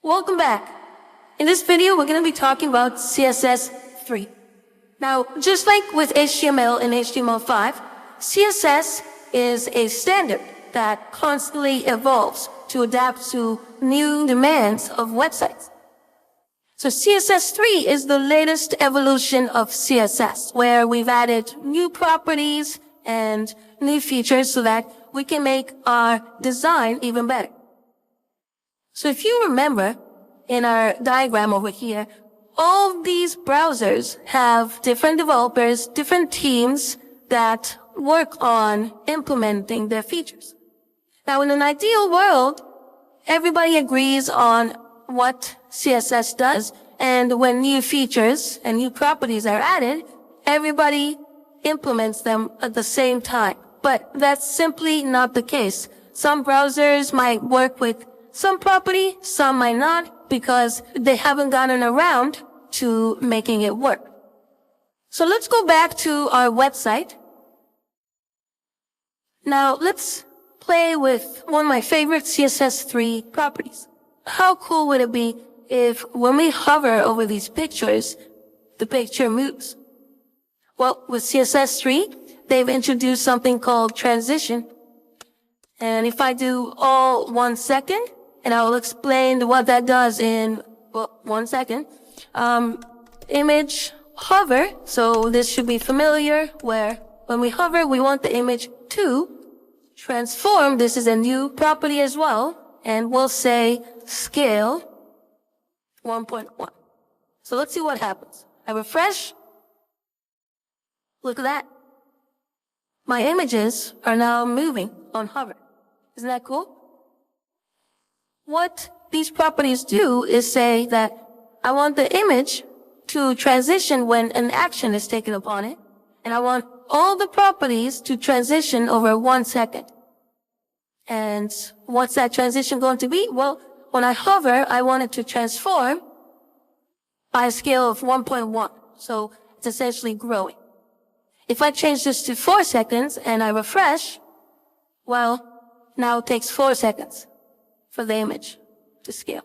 Welcome back. In this video, we're going to be talking about CSS 3. Now, just like with HTML and HTML5, CSS is a standard that constantly evolves to adapt to new demands of websites. So CSS 3 is the latest evolution of CSS, where we've added new properties and new features so that we can make our design even better. So if you remember, in our diagram over here, all these browsers have different developers, different teams that work on implementing their features. Now, in an ideal world, everybody agrees on what CSS does, and when new features and new properties are added, everybody implements them at the same time. But that's simply not the case. Some browsers might work with some property, some might not, because they haven't gotten around to making it work. So let's go back to our website. Now let's play with one of my favorite CSS3 properties. How cool would it be if when we hover over these pictures, the picture moves? Well, with CSS3, they've introduced something called transition. And if I do all 1 second, and I will explain what that does in 1 second. Image hover. So this should be familiar, where when we hover, we want the image to transform. This is a new property as well. And we'll say scale 1.1. So let's see what happens. I refresh. Look at that. My images are now moving on hover. Isn't that cool? What these properties do is say that I want the image to transition when an action is taken upon it, and I want all the properties to transition over 1 second. And what's that transition going to be? Well, when I hover, I want it to transform by a scale of 1.1. So it's essentially growing. If I change this to 4 seconds and I refresh, well, now it takes 4 seconds for the image to scale.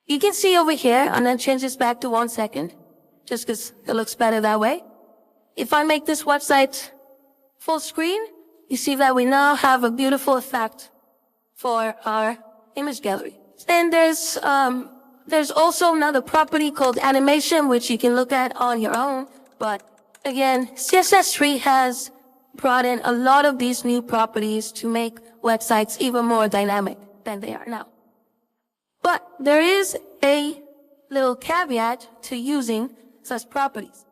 You can see over here, and then change this back to 1 second, just because it looks better that way. If I make this website full screen, you see that we now have a beautiful effect for our image gallery. And there's also another property called animation, which you can look at on your own. But again, CSS3 has brought in a lot of these new properties to make websites even more dynamic than they are now. But there is a little caveat to using such properties.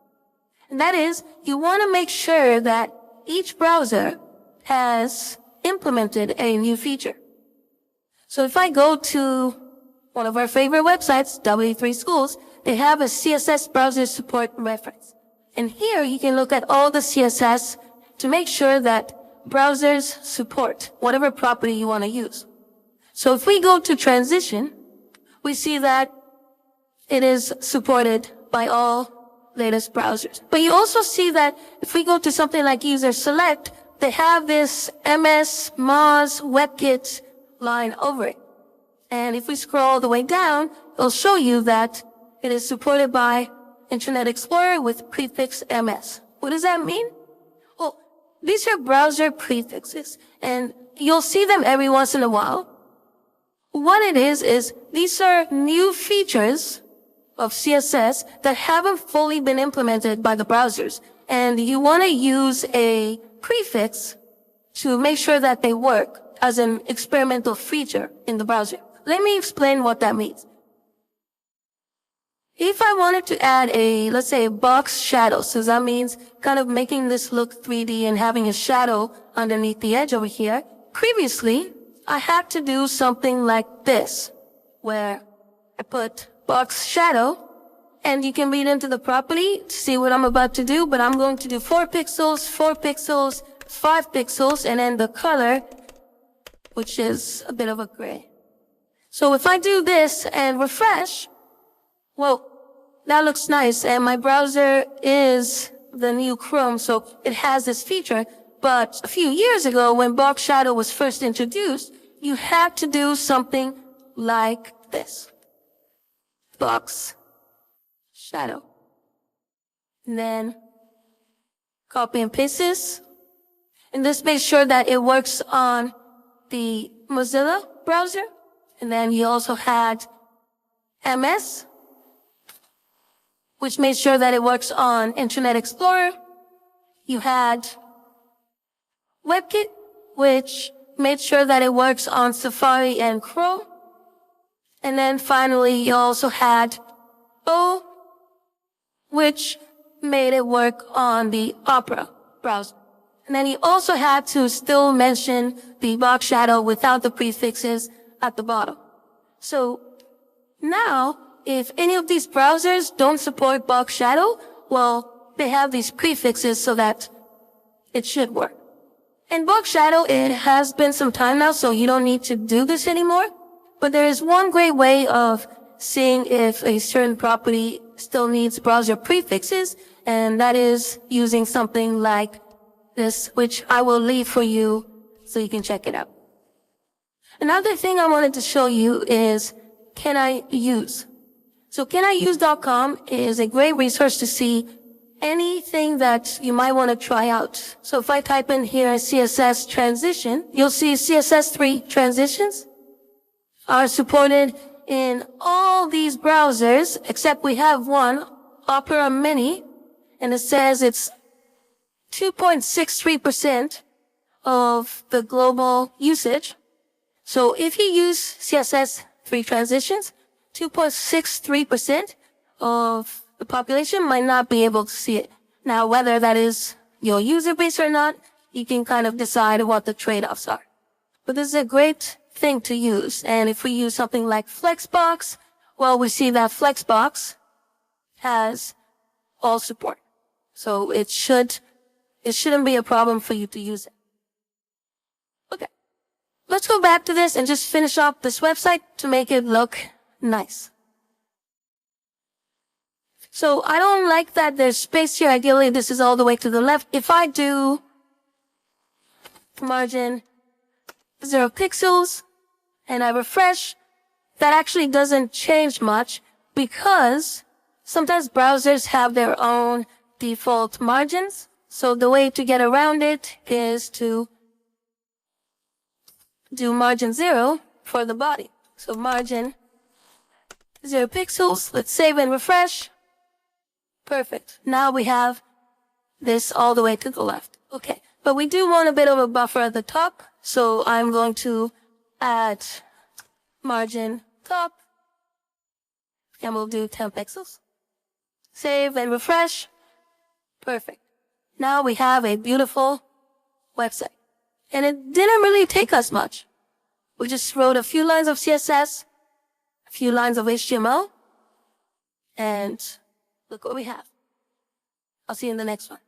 And that is, you want to make sure that each browser has implemented a new feature. So if I go to one of our favorite websites, W3 Schools, they have a CSS browser support reference. And here you can look at all the CSS to make sure that browsers support whatever property you want to use. So if we go to transition, we see that it is supported by all latest browsers. But you also see that if we go to something like user select, they have this MS, Moz, WebKit line over it. And if we scroll all the way down, it'll show you that it is supported by Internet Explorer with prefix MS. What does that mean? Well, these are browser prefixes, and you'll see them every once in a while. What it is these are new features of CSS that haven't fully been implemented by the browsers. And you want to use a prefix to make sure that they work as an experimental feature in the browser. Let me explain what that means. If I wanted to add let's say a box shadow, so that means kind of making this look 3D and having a shadow underneath the edge over here. Previously, I had to do something like this, where I put box shadow, and you can read into the property to see what I'm about to do, but I'm going to do 4 pixels, 4 pixels, 5 pixels, and then the color, which is a bit of a gray. So if I do this and refresh, well, that looks nice, and my browser is the new Chrome, so it has this feature. But a few years ago, when box shadow was first introduced, you had to do something like this. Box shadow. And then copy and paste this. And this makes sure that it works on the Mozilla browser. And then you also had MS, which made sure that it works on Internet Explorer. You had WebKit, which made sure that it works on Safari and Chrome. And then finally, you also had O, which made it work on the Opera browser. And then you also had to still mention the box shadow without the prefixes at the bottom. So now, if any of these browsers don't support box shadow, well, they have these prefixes so that it should work. And box shadow, it has been some time now, so you don't need to do this anymore. But there is one great way of seeing if a certain property still needs browser prefixes, and that is using something like this, which I will leave for you so you can check it out. Another thing I wanted to show you is Can I Use? So caniuse.com is a great resource to see anything that you might want to try out. So if I type in here CSS transition, you'll see CSS3 transitions are supported in all these browsers, except we have one, Opera Mini, and it says it's 2.63% of the global usage. So if you use CSS3 transitions, 2.63% of the population might not be able to see it. Now, whether that is your user base or not, you can kind of decide what the trade-offs are. But this is a great thing to use. And if we use something like Flexbox, well, we see that Flexbox has all support. So it shouldn't be a problem for you to use it. Okay. Let's go back to this and just finish up this website to make it look nice. So I don't like that there's space here. Ideally, this is all the way to the left. If I do margin 0 pixels and I refresh, that actually doesn't change much because sometimes browsers have their own default margins. So the way to get around it is to do margin 0 for the body. So margin 0 pixels. Let's save and refresh. Perfect. Now we have this all the way to the left. Okay. But we do want a bit of a buffer at the top. So I'm going to add margin top. And we'll do 10 pixels. Save and refresh. Perfect. Now we have a beautiful website. And it didn't really take us much. We just wrote a few lines of CSS, a few lines of HTML, and look what we have. I'll see you in the next one.